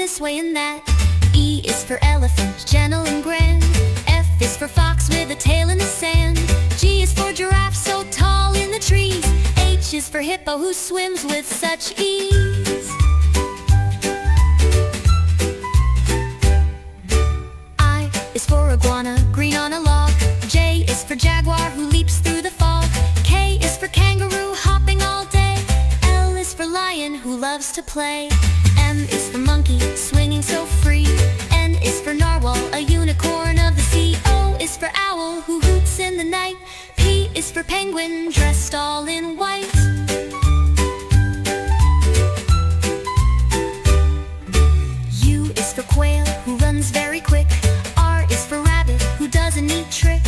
this way and that. E is for elephant, gentle and grand. F is for fox with a tail in the sand. G is for giraffe, so tall in the trees. H is for hippo, who swims with such ease. I is for iguana, green on a log. J is for jaguar, who leaps through the fog. K is for kangaroo, hopping all day. L is for lion, who loves to play. M is for monkey, swinging so free. N is for narwhal, a unicorn of the sea. O is for owl, who hoots in the night. P is for penguin, dressed all in white. U is for quail, who runs very quick. R is for rabbit, who does a neat trick.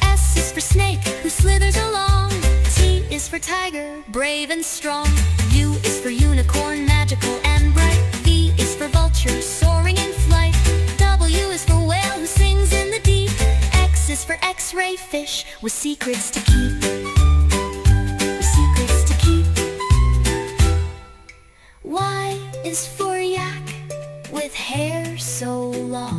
S is for snake, who slithers along. T is for tiger, brave and strong. U is for unicorn, magical and bright. V is for vulture, soaring in flight. W is for whale, who sings in the deep. X is for X-ray fish, with secrets to keep. With secrets to keep. Y is for yak, with hair so long.